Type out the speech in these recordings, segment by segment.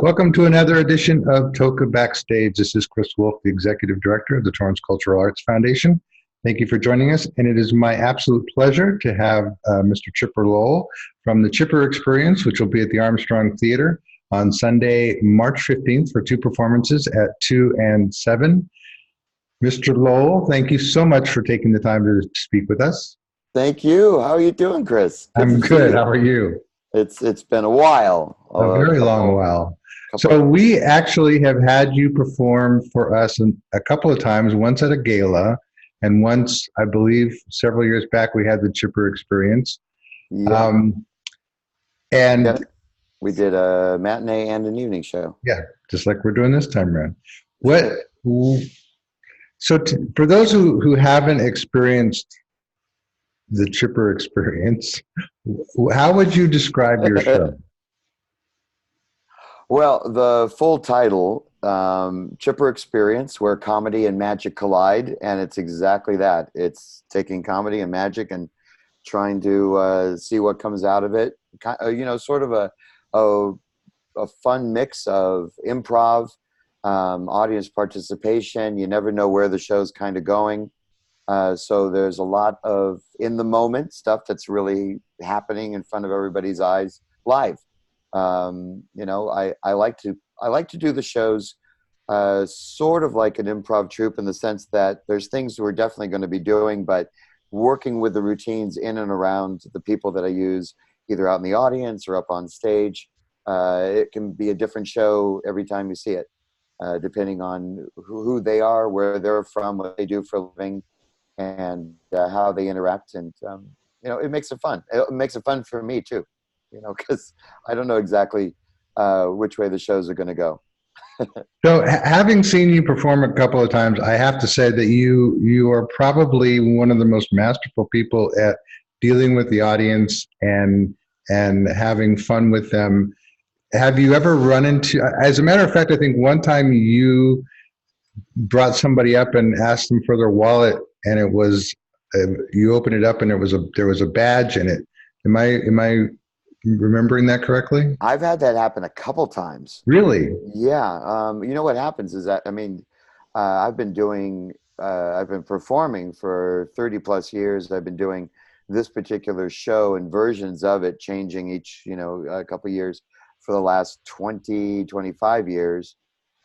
Welcome to another edition of TOCA Backstage. This is Chris Wolf, the Executive Director of the Torrance Cultural Arts Foundation. Thank you for joining us, and it is my absolute pleasure to have Mr. Chipper Lowell from the Chipper Experience, which will be at the Armstrong Theater on Sunday, March 15th for two performances at 2 and 7. Mr. Lowell, thank you so much for taking the time to speak with us. Thank you. How are you doing, Chris? I'm good. How are you? It's been a while. A very long while. So we actually have had you perform for us a couple of times, once at a gala, and once, I believe, several years back, we had the Chipper Experience. Yeah. We did a matinee and an evening show. Yeah, just like we're doing this time around. For those who haven't experienced the Chipper Experience, how would you describe your show? Well, the full title, Chipper Experience, where comedy and magic collide, and it's exactly that. It's taking comedy and magic and trying to see what comes out of it. You know, sort of a fun mix of improv, audience participation. You never know where the show's kind of going. So there's a lot of in the moment stuff that's really happening in front of everybody's eyes live. You know, I like to do the shows sort of like an improv troupe, in the sense that there's things we're definitely going to be doing, but working with the routines in and around the people that I use, either out in the audience or up on stage. It can be a different show every time you see it, depending on who they are, where they're from, what they do for a living, and how they interact. And you know, it makes it fun. It makes it fun for me too, you know, because I don't know exactly which way the shows are going to go. So having seen you perform a couple of times, I have to say that you are probably one of the most masterful people at dealing with the audience and having fun with them. Have you ever run into, as a matter of fact, I think one time you brought somebody up and asked them for their wallet, and it was, you opened it up and there was a badge in it. Am I remembering that correctly? I've had that happen a couple times. Really? Yeah. You know what happens is that, I mean, I've been performing for 30 plus years. I've been doing this particular show and versions of it changing each, you know, a couple of years for the last 20, 25 years.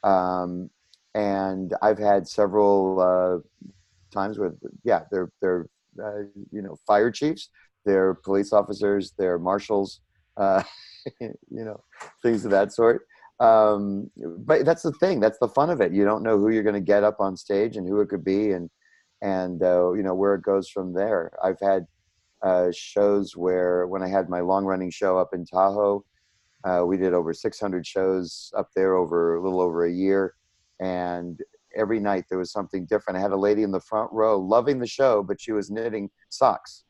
And I've had several times where, yeah, they're you know, fire chiefs, they're police officers, they're marshals, you know, things of that sort. But that's the thing. That's the fun of it. You don't know who you're going to get up on stage and who it could be, and you know, where it goes from there. I've had shows where, when I had my long-running show up in Tahoe, we did over 600 shows up there over a little over a year, and every night there was something different. I had a lady in the front row loving the show, but she was knitting socks.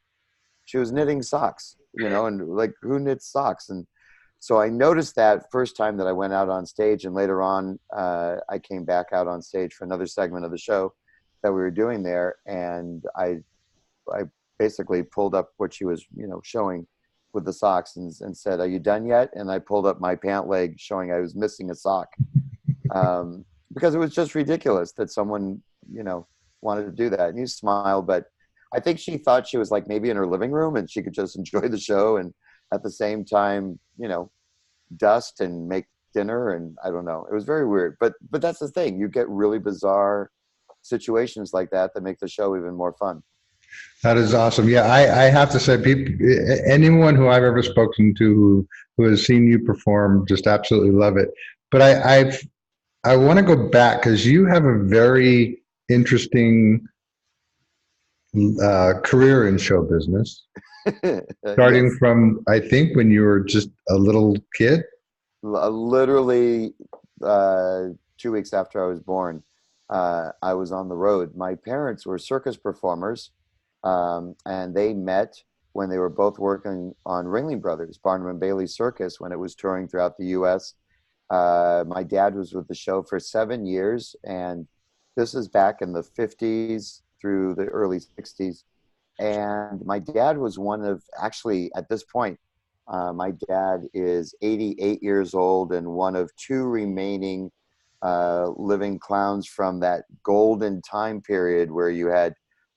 She was knitting socks, you know, and like, who knits socks? And so I noticed that first time that I went out on stage, and later on I came back out on stage for another segment of the show that we were doing there, and I basically pulled up what she was, you know, showing with the socks, and said, "Are you done yet?" And I pulled up my pant leg, showing I was missing a sock, because it was just ridiculous that someone, you know, wanted to do that. And you smile, but I think she thought she was like maybe in her living room and she could just enjoy the show and at the same time, you know, dust and make dinner. And I don't know, it was very weird, but that's the thing. You get really bizarre situations like that make the show even more fun. That is awesome. Yeah, I have to say, anyone who I've ever spoken to who has seen you perform just absolutely love it. But I want to go back, because you have a very interesting career in show business, starting Yes. from, I think, when you were just a little kid. Literally 2 weeks after I was born, I was on the road. My parents were circus performers, and they met when they were both working on Ringling Brothers, Barnum and Bailey Circus, when it was touring throughout the U.S. My dad was with the show for 7 years, and this is back in the 50s through the early 60s. And my dad was one of, actually, at this point, My dad is 88 years old and one of two remaining living clowns from that golden time period where you had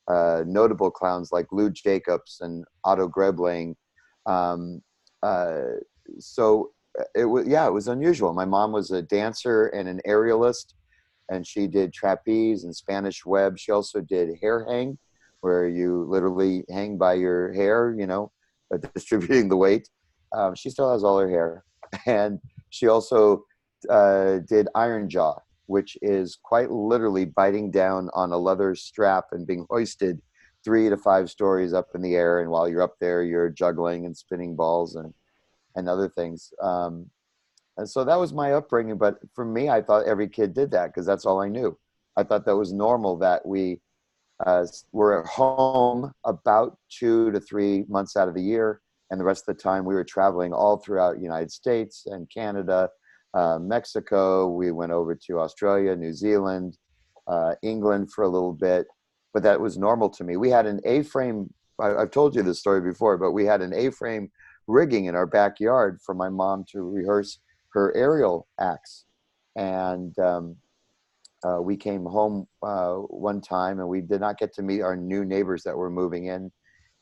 notable clowns like Lou Jacobs and Otto Grebling. Um, so it was unusual. My mom was a dancer and an aerialist, and she did trapeze and Spanish web. She also did hair hang, where you literally hang by your hair, distributing the weight. She still has all her hair. And she also did iron jaw, which is quite literally biting down on a leather strap and being hoisted 3 to 5 stories up in the air. And while you're up there, you're juggling and spinning balls and other things. And so that was my upbringing. But for me, I thought every kid did that because that's all I knew. I thought that was normal, that we were at home about 2 to 3 months out of the year. And the rest of the time we were traveling all throughout the United States and Canada, Mexico. We went over to Australia, New Zealand, England for a little bit. But that was normal to me. We had an A-frame. I've told you this story before, but we had an A-frame rigging in our backyard for my mom to rehearse her aerial acts. And we came home one time, and we did not get to meet our new neighbors that were moving in.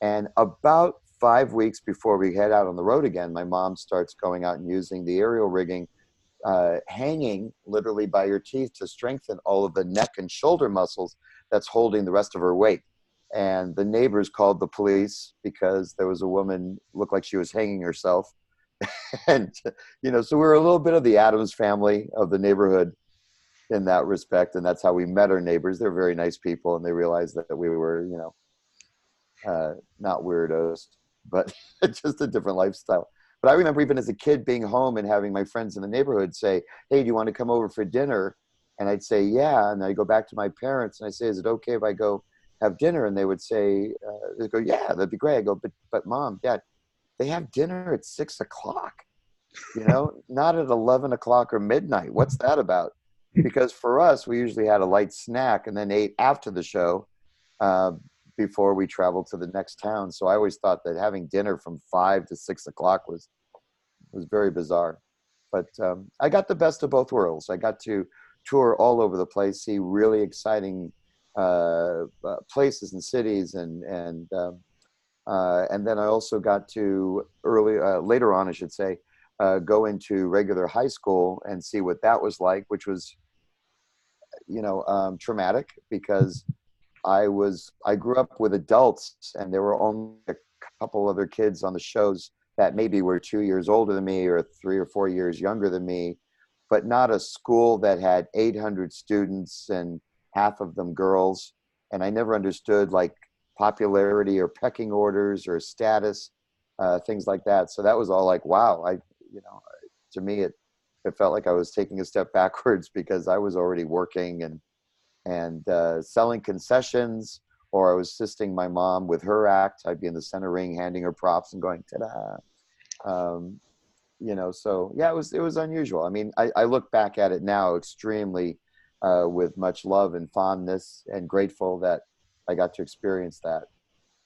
And about 5 weeks before we head out on the road again, my mom starts going out and using the aerial rigging, hanging literally by your teeth to strengthen all of the neck and shoulder muscles that's holding the rest of her weight. And the neighbors called the police because there was a woman, looked like she was hanging herself. And, so we were a little bit of the Addams family of the neighborhood in that respect. And that's how we met our neighbors. They're very nice people. And they realized that we were, not weirdos, but just a different lifestyle. But I remember even as a kid being home and having my friends in the neighborhood say, "Hey, do you want to come over for dinner?" And I'd say, "Yeah." And I go back to my parents and I say, "Is it okay if I go have dinner?" And they would say, they'd go, "Yeah, that'd be great." I go, but Mom, Dad, they have dinner at 6 o'clock, not at 11 o'clock or midnight. What's that about? Because for us, we usually had a light snack and then ate after the show before we traveled to the next town. So I always thought that having dinner from 5 to 6 o'clock was very bizarre. But I got the best of both worlds. I got to tour all over the place, see really exciting places and cities, and then I also got to later on, I should say, go into regular high school and see what that was like, which was, traumatic because I grew up with adults, and there were only a couple other kids on the shows that maybe were 2 years older than me or 3 or 4 years younger than me, but not a school that had 800 students and half of them girls. And I never understood like popularity or pecking orders or status, things like that. So that was all like, wow. To me, it felt like I was taking a step backwards because I was already working and selling concessions, or I was assisting my mom with her act. I'd be in the center ring, handing her props and going, ta-da. So yeah, it was unusual. I mean, I look back at it now extremely with much love and fondness, and grateful that I got to experience that.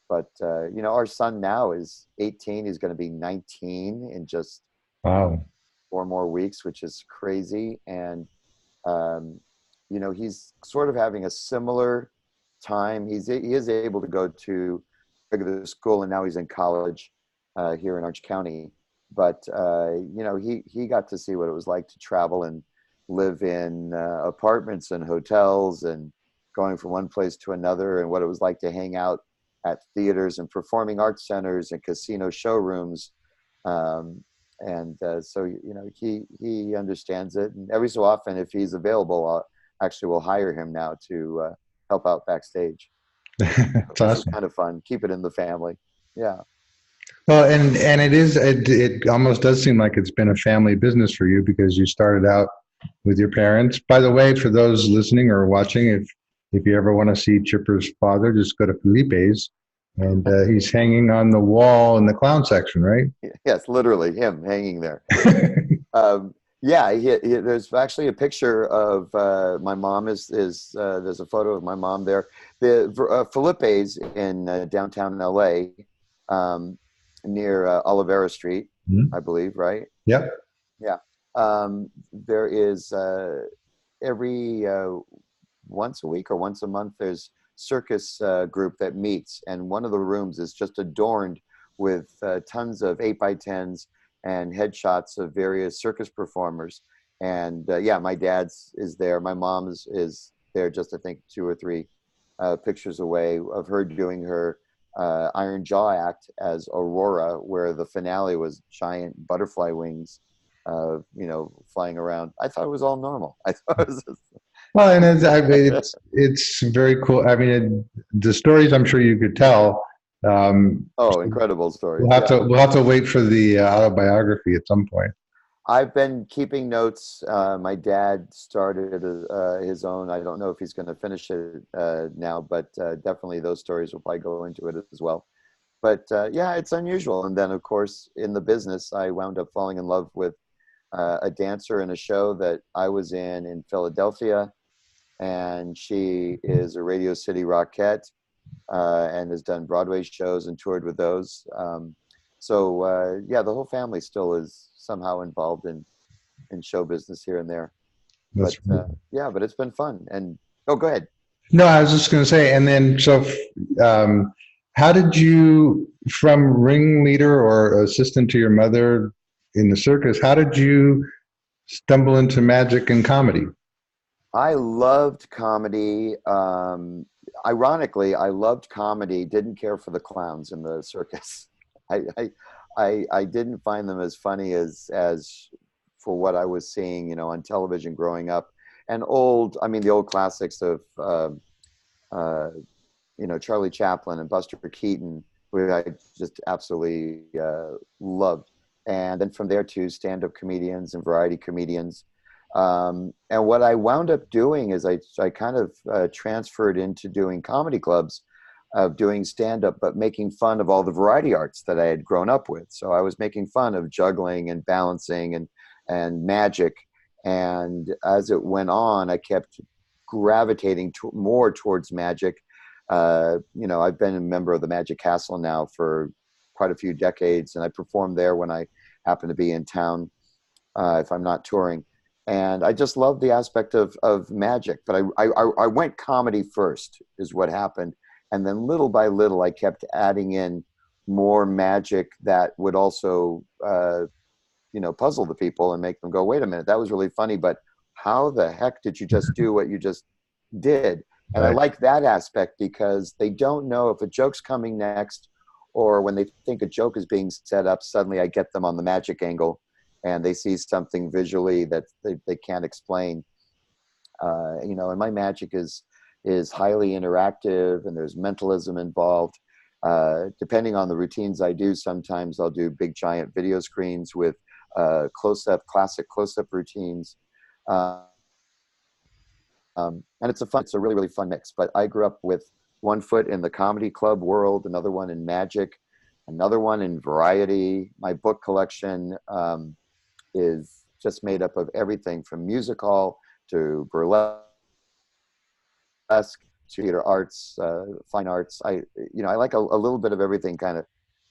But, our son now is 18. He's going to be 19 in just Wow. 4 more weeks, which is crazy. And, he's sort of having a similar time. He is able to go to regular school, and now he's in college here in Orange County. But, he got to see what it was like to travel and live in apartments and hotels and going from one place to another, and what it was like to hang out at theaters and performing arts centers and casino showrooms. So, he understands it. And every so often, if he's available, we'll hire him now to help out backstage. It's awesome. Kind of fun. Keep it in the family. Yeah. Well, and it almost does seem like it's been a family business for you because you started out with your parents. By the way, for those listening or watching, if you ever want to see Chipper's father, just go to Felipe's, and he's hanging on the wall in the clown section, right? Yes, literally him hanging there. There's actually a picture of my mom. There's a photo of my mom there. The Felipe's in downtown LA near Olivera Street, Mhm. I believe, right? Yep. Yeah. There is every once a week or once a month, there's Circus group that meets, and one of the rooms is just adorned with tons of 8x10s and headshots of various circus performers. And yeah, my dad's is there. My mom's is there, just I think 2 or 3 pictures away of her doing her Iron Jaw act as Aurora, where the finale was giant butterfly wings, flying around. I thought it was all normal. I thought it was Well, and I mean, it's very cool. I mean, the stories I'm sure you could tell. Um, oh, incredible stories. we'll have Yeah. to we'll have to wait for the autobiography at some point. I've been keeping notes. My dad started his own. I don't know if he's going to finish it now, but definitely those stories will probably go into it as well. But yeah, it's unusual. And then, of course, in the business, I wound up falling in love with a dancer in a show that I was in Philadelphia. And she is a Radio City Rockette and has done Broadway shows and toured with those. Yeah, the whole family still is somehow involved in show business here and there. That's But yeah, but it's been fun. And oh, go ahead. no, I was just going to say, and then um, how did you, from ringleader or assistant to your mother in the circus, how did you stumble into magic and comedy? I loved comedy. Ironically, I loved comedy. Didn't care for the clowns in the circus. I didn't find them as funny as for what I was seeing, on television growing up. And I mean, the old classics of uh, Charlie Chaplin and Buster Keaton, who I just absolutely loved. And then from there to stand-up comedians and variety comedians. And what I wound up doing is I kind of transferred into doing comedy clubs, of doing stand-up, but making fun of all the variety arts that I had grown up with. So I was making fun of juggling and balancing and magic. And as it went on, I kept gravitating more towards magic. I've been a member of the Magic Castle now for quite a few decades, and I perform there when I happen to be in town, if I'm not touring. And I just love the aspect of magic. But I went comedy first, is what happened. And then little by little, I kept adding in more magic that would also, puzzle the people and make them go, wait a minute, that was really funny, but how the heck did you just do what you just did? And I Right. like that aspect because they don't know if a joke's coming next, or when they think a joke is being set up, suddenly I get them on the magic angle and they see something visually that they can't explain. And my magic is highly interactive, and there's mentalism involved. Depending on the routines I do, sometimes I'll do big giant video screens with classic close-up routines. And it's a really, really fun mix. But I grew up with one foot in the comedy club world, another one in magic, another one in variety. My book collection is just made up of everything from music hall to burlesque to theater arts, fine arts. I like a little bit of everything, kind of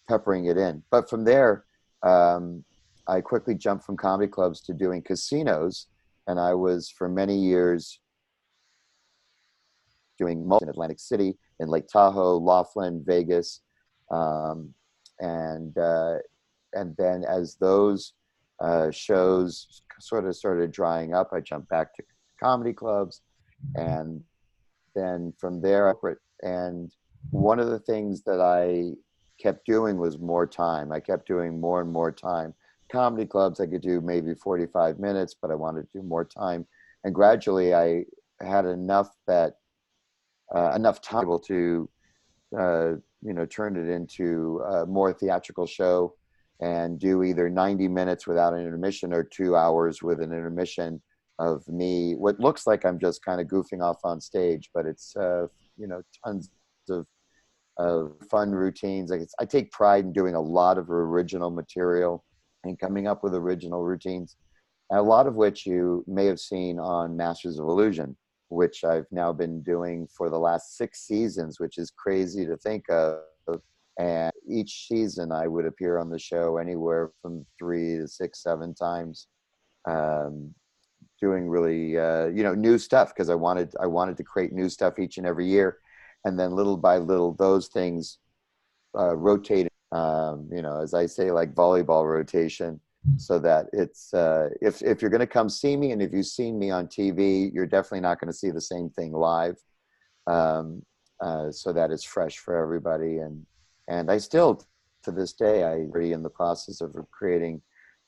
peppering it in. But from there, I quickly jumped from comedy clubs to doing casinos. And I was for many years doing in Atlantic City, in Lake Tahoe, Laughlin, Vegas, um, and then as those shows sort of started drying up, I jumped back to comedy clubs, and then from there, and one of the things that I kept doing was more time. I kept doing more and more time. Comedy clubs, I could do maybe 45 minutes, but I wanted to do more time. And gradually I had enough time to, turn it into a more theatrical show and do either 90 minutes without an intermission or 2 hours with an intermission of me. What looks like I'm just kind of goofing off on stage, but it's, tons of fun routines. I take pride in doing a lot of original material and coming up with original routines, and a lot of which you may have seen on Masters of Illusion, which I've now been doing for the last 6 seasons, which is crazy to think of. And each season I would appear on the show anywhere from 3 to 6, 7 times, um, doing really, new stuff, because I wanted to create new stuff each and every year. And then little by little, those things rotated, as I say, like volleyball rotation, so that it's, if you're going to come see me, and if you've seen me on TV, you're definitely not going to see the same thing live. um, so that it's fresh for everybody. And I still, to this day, I'm already in the process of creating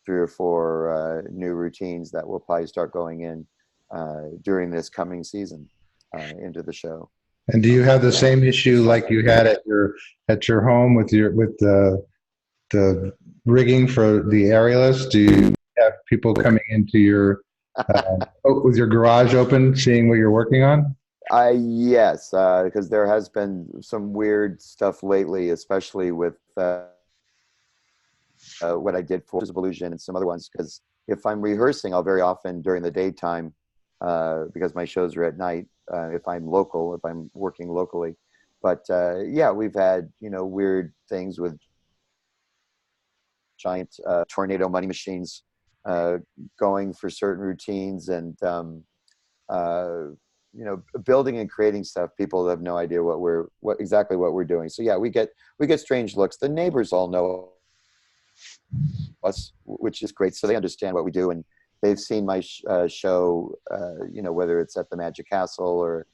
3 or 4 new routines that will probably start going in during this coming season into the show. And do you have the same issue like you had at your home with the rigging for the aerialist? Do you have people coming into your with your garage open, seeing what you're working on? Yes, because there has been some weird stuff lately, especially with what I did for Illusion and some other ones. Because if I'm rehearsing, I'll very often during the daytime, because my shows are at night. If I'm local, if I'm working locally, but yeah, we've had weird things with giant tornado money machines going for certain routines, and building and creating stuff. People have no idea what exactly what we're doing. So yeah, we get strange looks. The neighbors all know us, which is great. So they understand what we do, and they've seen my show, whether it's at the Magic Castle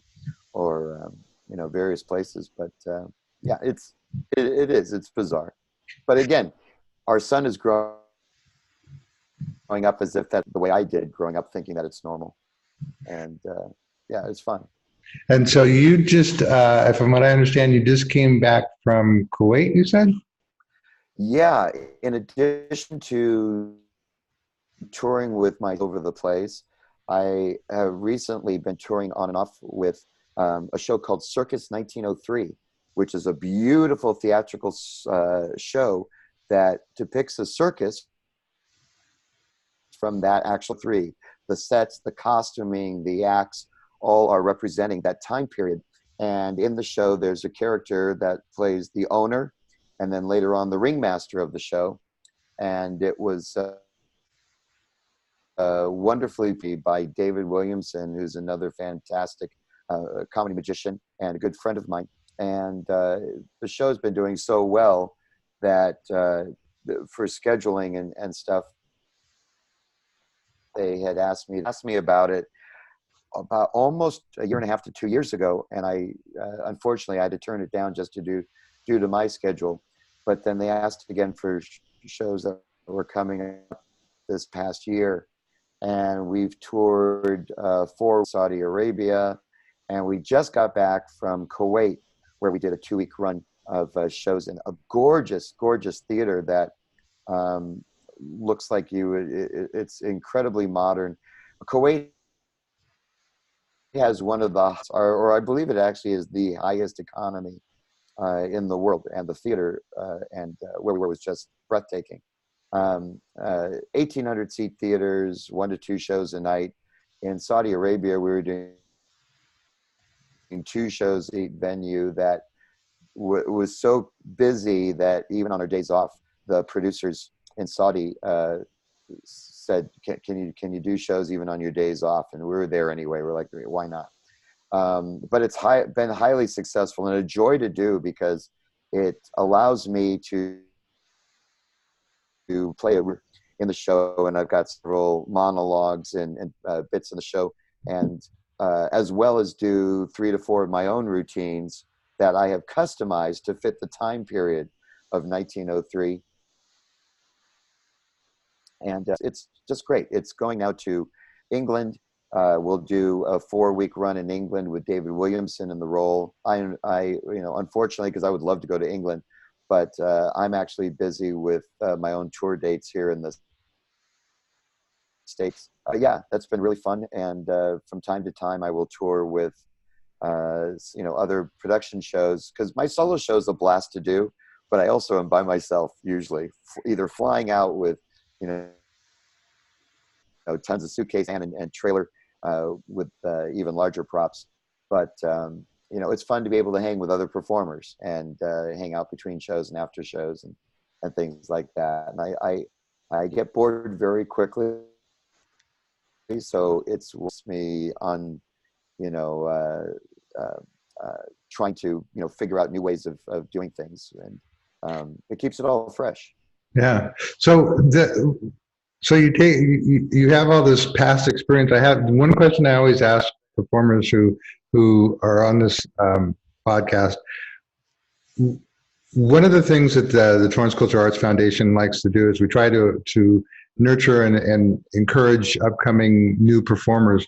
or various places. But yeah, it's bizarre. But again, our son is growing up as if that's the way I did, growing up thinking that it's normal. And yeah, it's fun. And so you just, from what I understand, you just came back from Kuwait, you said? Yeah, in addition to touring with my over the place, I have recently been touring on and off with a show called Circus 1903, which is a beautiful theatrical show that depicts a circus from that actual three. The sets, the costuming, the acts, all are representing that time period. And in the show, there's a character that plays the owner, and then later on the ringmaster of the show. And it was wonderfully by David Williamson, who's another fantastic comedy magician and a good friend of mine. And the show's been doing so well that for scheduling and stuff, they had asked me about it about almost a year and a half to 2 years ago, and I unfortunately I had to turn it down just due to my schedule. But then they asked again for shows that were coming up this past year, and we've toured 4 Saudi Arabia, and we just got back from Kuwait, where we did a 2-week run of shows in a gorgeous theater that looks like it's incredibly modern. Kuwait has one of the, or I believe it actually is the highest economy in the world, and the theater and where we were was just breathtaking. 1,800 seat theaters, 1 to 2 shows a night. In Saudi Arabia, we were doing 2 shows a venue that was so busy that even on our days off, the producers in Saudi said, can you do shows even on your days off? And we were there anyway. We're like, why not? But it's been highly successful and a joy to do, because it allows me to play in the show, and I've got several monologues and bits in the show, and as well as do 3 to 4 of my own routines that I have customized to fit the time period of 1903. And it's just great. It's going now to England. We'll do a 4-week run in England with David Williamson in the role. I unfortunately, because I would love to go to England, but I'm actually busy with my own tour dates here in the States. Yeah, that's been really fun. And from time to time, I will tour with other production shows, because my solo show is a blast to do, but I also am by myself usually, either flying out with tons of suitcase and trailer with even larger props. But it's fun to be able to hang with other performers and hang out between shows and after shows and things like that. And I get bored very quickly, so it's me on, trying to, figure out new ways of doing things, and it keeps it all fresh. Yeah. So you have all this past experience. I have one question I always ask performers who are on this podcast. One of the things that the Torrance Cultural Arts Foundation likes to do is we try to nurture and encourage upcoming new performers.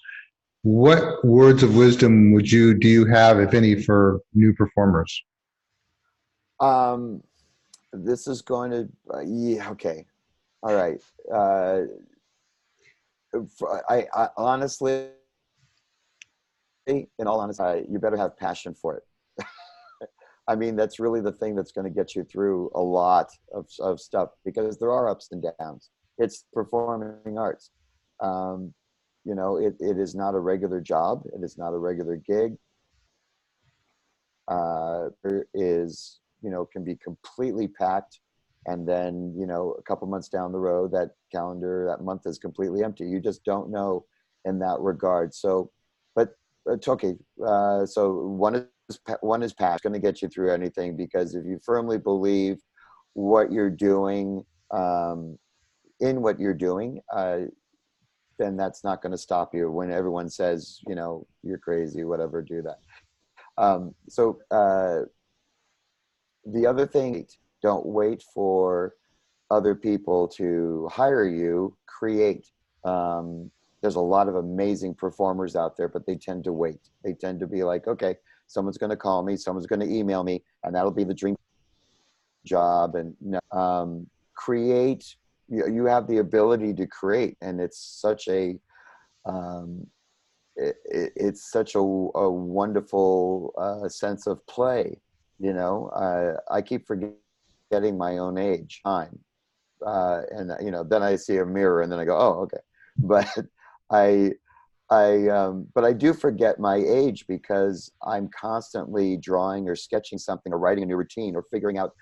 What words of wisdom do you have, if any, for new performers? This is going to, yeah, okay. All right. I honestly, in all honesty, you better have passion for it. I mean, that's really the thing that's going to get you through a lot of stuff, because there are ups and downs. It's performing arts. It is not a regular job. It is not a regular gig. There is, can be completely packed. And then, a couple months down the road, that month is completely empty. You just don't know in that regard. So, but it's okay. So one is passion, going to get you through anything, because if you firmly believe what you're doing, in what you're doing, then that's not going to stop you when everyone says, you're crazy, whatever, do that. The other thing, don't wait for other people to hire you, create. There's a lot of amazing performers out there, but they tend to wait. They tend to be like, okay, someone's going to call me, someone's going to email me, and that'll be the dream job. And create. You have the ability to create, and it's such a wonderful sense of play. I keep forgetting my own age, time, and then I see a mirror, and then I go, oh, okay. But but I do forget my age, because I'm constantly drawing or sketching something or writing a new routine or figuring out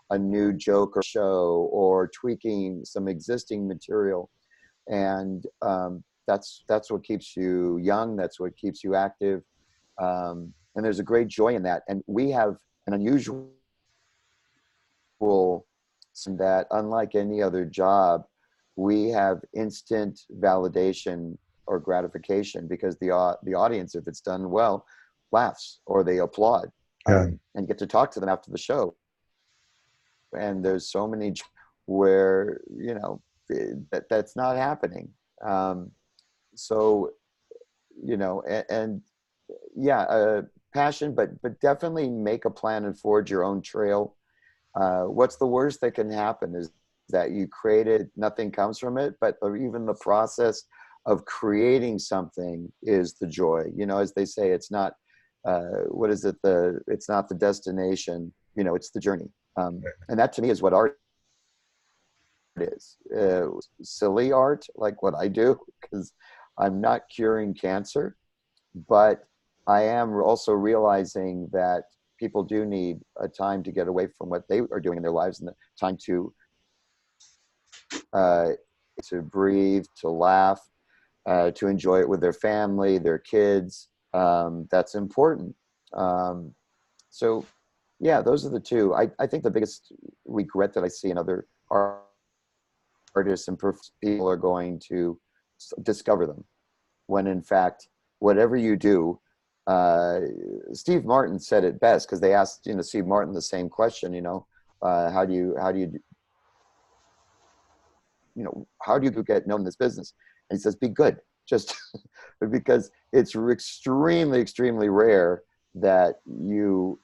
a new joke or show or tweaking some existing material. And that's what keeps you young. That's what keeps you active. And there's a great joy in that. And we have an unusual that, unlike any other job, we have instant validation or gratification, because the audience, if it's done well, laughs or they applaud, and get to talk to them after the show. And there's so many where that's not happening. Passion, but definitely make a plan and forge your own trail. What's the worst that can happen is that you created, nothing comes from it, but even the process of creating something is the joy. As they say, it's not it's not the destination, it's the journey. And that to me is what art is. Silly art, like what I do, because I'm not curing cancer, but I am also realizing that people do need a time to get away from what they are doing in their lives, and the time to breathe, to laugh, to enjoy it with their family, their kids. That's important. So yeah, those are the two. I think the biggest regret that I see in other artists and people are going to discover them, when in fact, whatever you do, Steve Martin said it best, because they asked Steve Martin the same question, how do you get known in this business? And he says, be good. Just because it's extremely rare that you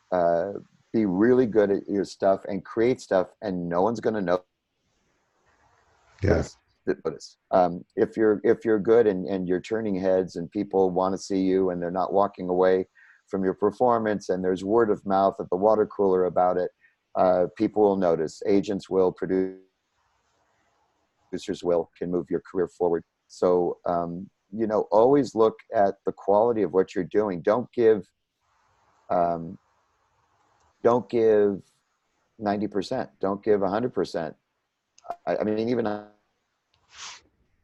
be really good at your stuff and create stuff and no one's going to know. Yeah. If you're good and you're turning heads and people want to see you and they're not walking away from your performance, and there's word of mouth at the water cooler about it, people will notice. Agents will, producers will, can move your career forward. So always look at the quality of what you're doing. Um, don't give 90%. Don't give 100%. I mean, even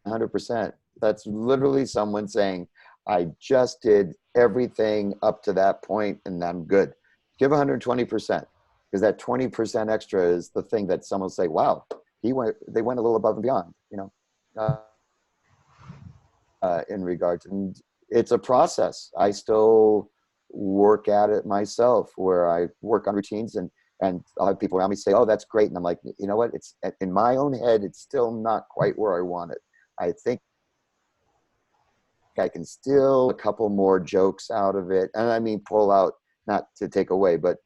100%. That's literally someone saying, I just did everything up to that point and I'm good. Give 120%, because that 20% extra is the thing that someone will say, wow, they went a little above and beyond, in regards. And it's a process. I still work at it myself, where I work on routines, and I'll have people around me say, oh, that's great. And I'm like, you know what? It's in my own head, it's still not quite where I want it. I think I can still a couple more jokes out of it. And I mean, pull out, not to take away, but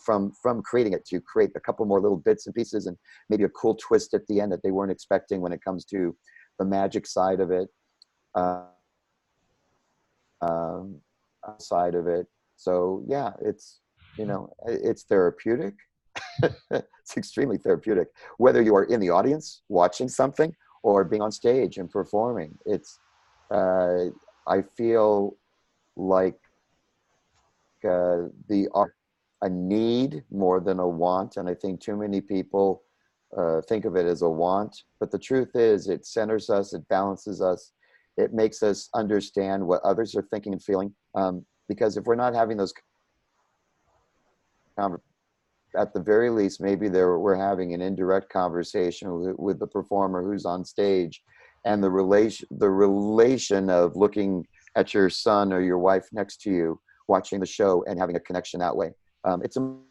from creating it, to create a couple more little bits and pieces, and maybe a cool twist at the end that they weren't expecting when it comes to the magic side of it. Side of it. So yeah, it's therapeutic. It's extremely therapeutic, whether you are in the audience watching something or being on stage and performing. It's I feel like the art a need more than a want, and I think too many people think of it as a want, but the truth is it centers us, it balances us, it makes us understand what others are thinking and feeling, because if we're not having those at the very least, maybe we're having an indirect conversation with the performer who's on stage, and the relation of looking at your son or your wife next to you watching the show and having a connection that way. It's important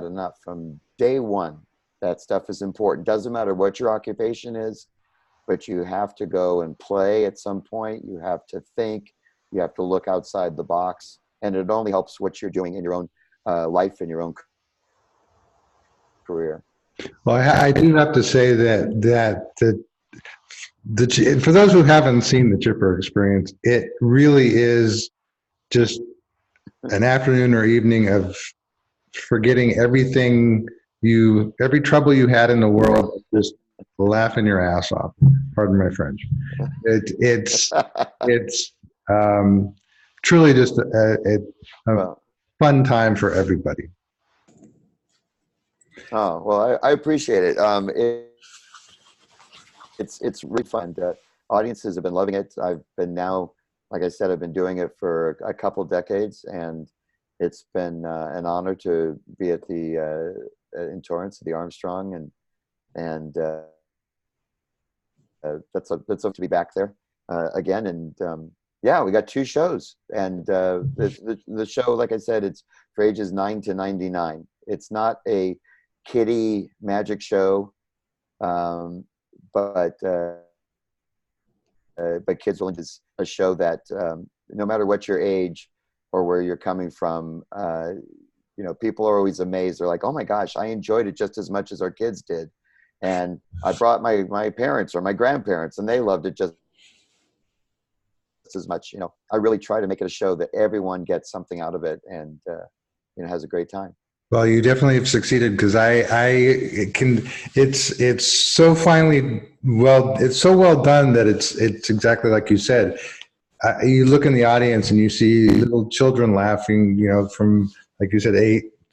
enough from day one. That stuff is important. Doesn't matter what your occupation is, but you have to go and play at some point. You have to think. You have to look outside the box, and it only helps what you're doing in your own life and your own career. Well, I do have to say that for those who haven't seen the Chipper Experience, it really is just an afternoon or evening of forgetting every trouble you had in the world, just laughing your ass off. Pardon my French. It's truly just a fun time for everybody. Oh, well, I appreciate it. It's really fun. Audiences have been loving it. I've been now, like I said, I've been doing it for a couple decades, and it's been an honor to be at in Torrance, the Armstrong, and that's up to be back there again. And yeah, we got 2 shows, and the show, like I said, it's for ages 9 to 99. It's not a kiddie magic show, but Kids Will is a show that no matter what your age or where you're coming from, people are always amazed. They're like, oh my gosh, I enjoyed it just as much as our kids did. And I brought my parents or my grandparents, and they loved it just as much. I really try to make it a show that everyone gets something out of it and has a great time. Well, you definitely have succeeded, because it's so it's so well done that it's exactly like you said. You look in the audience and you see little children laughing, from, like you said,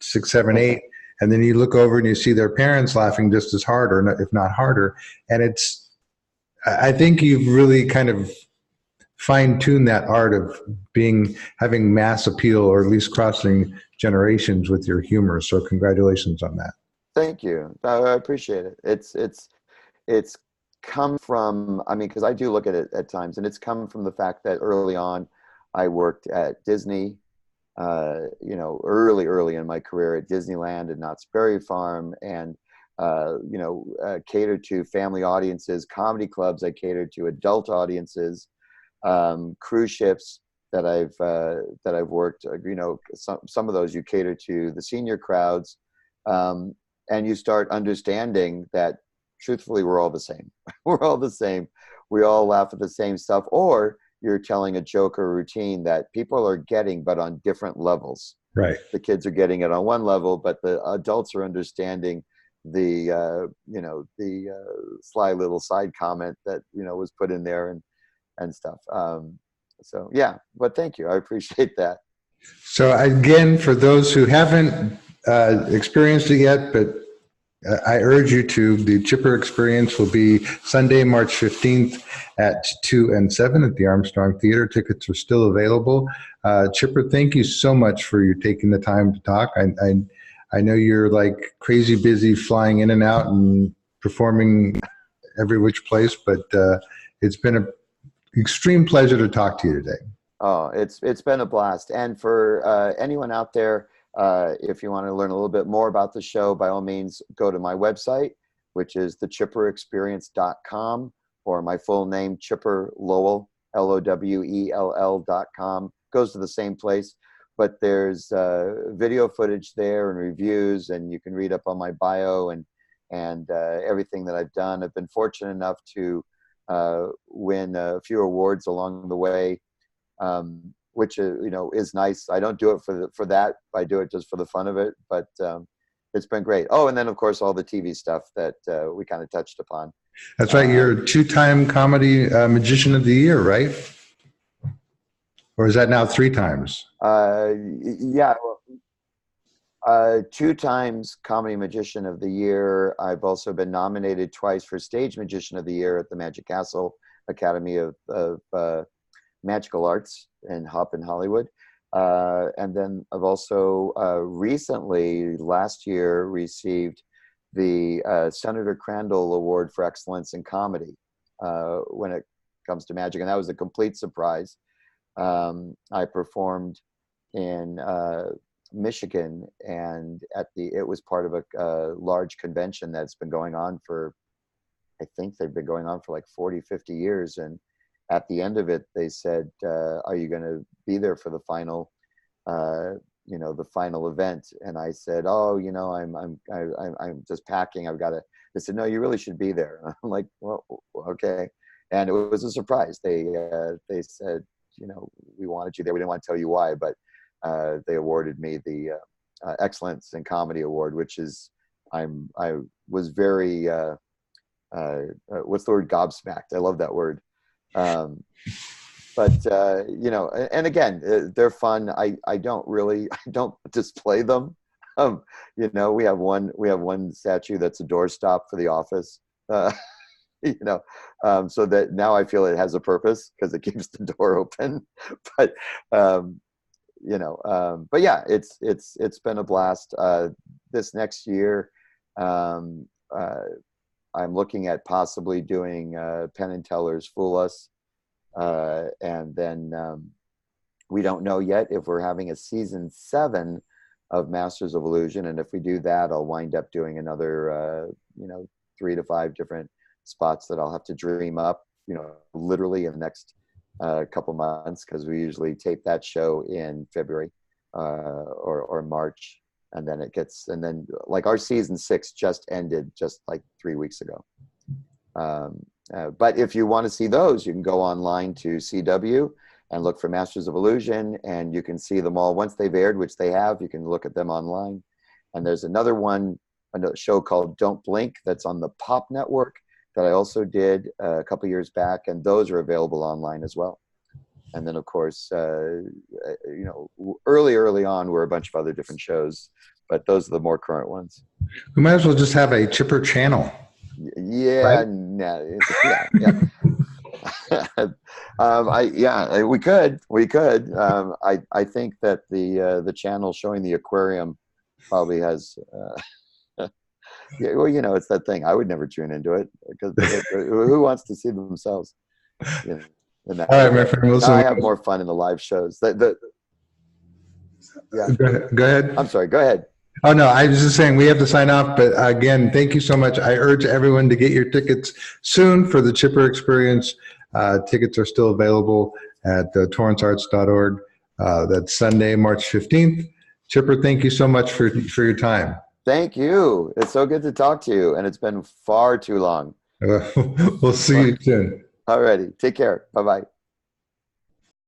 6, 7, 8, and then you look over and you see their parents laughing just as hard, or if not harder. And I think you've really kind of fine-tuned that art of having mass appeal, or at least crossing generations with your humor. So congratulations on that. Thank you. I appreciate it. It's come from, because I do look at it at times, and it's come from the fact that early on I worked at Disney, early in my career at Disneyland and Knott's Berry Farm, and catered to family audiences, comedy clubs. I catered to adult audiences, cruise ships that I've worked. Some of those you cater to the senior crowds, and you start understanding that truthfully we're all the same. We're all the same. We all laugh at the same stuff. Or you're telling a joke or routine that people are getting, but on different levels. Right. The kids are getting it on one level, but the adults are understanding the sly little side comment that was put in there, and stuff. So yeah, but thank you. I appreciate that. So again, for those who haven't experienced it yet, but I urge you to, the Chipper Experience will be Sunday, March 15th at 2 and 7 at the Armstrong Theater. Tickets are still available. Chipper, thank you so much for you taking the time to talk. I know you're like crazy busy flying in and out and performing every which place, but it's been an extreme pleasure to talk to you today. Oh, it's been a blast. And for anyone out there, if you want to learn a little bit more about the show, by all means, go to my website, which is thechipperexperience.com, or my full name, Chipper Lowell, LOWELL.com. Goes to the same place, but there's video footage there and reviews, and you can read up on my bio and everything that I've done. I've been fortunate enough to win a few awards along the way, which is nice. I don't do it for that. I do it just for the fun of it, but it's been great. Oh, and then of course all the TV stuff that we kind of touched upon. That's right. You're a two-time comedy magician of the year, right? Or is that now 3 times? Yeah. 2 times Comedy Magician of the Year. I've also been nominated twice for Stage Magician of the Year at the Magic Castle Academy of Magical Arts in Hollywood. And then I've also recently, last year, received the Senator Crandall Award for Excellence in Comedy when it comes to magic. And that was a complete surprise. I performed in Michigan, and it was part of a large convention that's been going on for, I think they've been going on for like 40, 50 years. And at the end of it, they said, are you going to be there for the final, the final event? And I said, oh, I'm just packing. They said, no, you really should be there. And I'm like, well, okay. And it was a surprise. They said, we wanted you there. We didn't want to tell you why, but they awarded me the Excellence in Comedy Award, which is, I was very, what's the word? Gobsmacked. I love that word. But and again, they're fun. I don't display them. We have one statue that's a doorstop for the office. So that now I feel it has a purpose because it keeps the door open. But but yeah, it's been a blast. This next year, I'm looking at possibly doing Penn and Teller's Fool Us, and then we don't know yet if we're having a season 7 of Masters of Illusion, and if we do that, I'll wind up doing another 3 to 5 different spots that I'll have to dream up, literally in the next couple months, because we usually tape that show in February or March, and then like our season 6 just ended just like 3 weeks ago. But if you want to see those, you can go online to CW and look for Masters of Illusion, and you can see them all once they've aired, which they have. You can look at them online. And there's another show called Don't Blink that's on the Pop Network that I also did a couple years back, and those are available online as well. And then, of course, early on were a bunch of other different shows, but those are the more current ones. We might as well just have a Chipper channel. Yeah, right? We could. I think that the channel showing the aquarium probably has. Yeah, well, it's that thing. I would never tune into it because who wants to see themselves? All right, my friend. Wilson, I have more fun in the live shows. Yeah. Go ahead. I'm sorry. Go ahead. Oh, no, I was just saying we have to sign off. But again, thank you so much. I urge everyone to get your tickets soon for the Chipper Experience. Tickets are still available at torrancearts.org. That's Sunday, March 15th. Chipper, thank you so much for your time. Thank you. It's so good to talk to you, and it's been far too long. We'll see you soon. All righty. Take care. Bye-bye.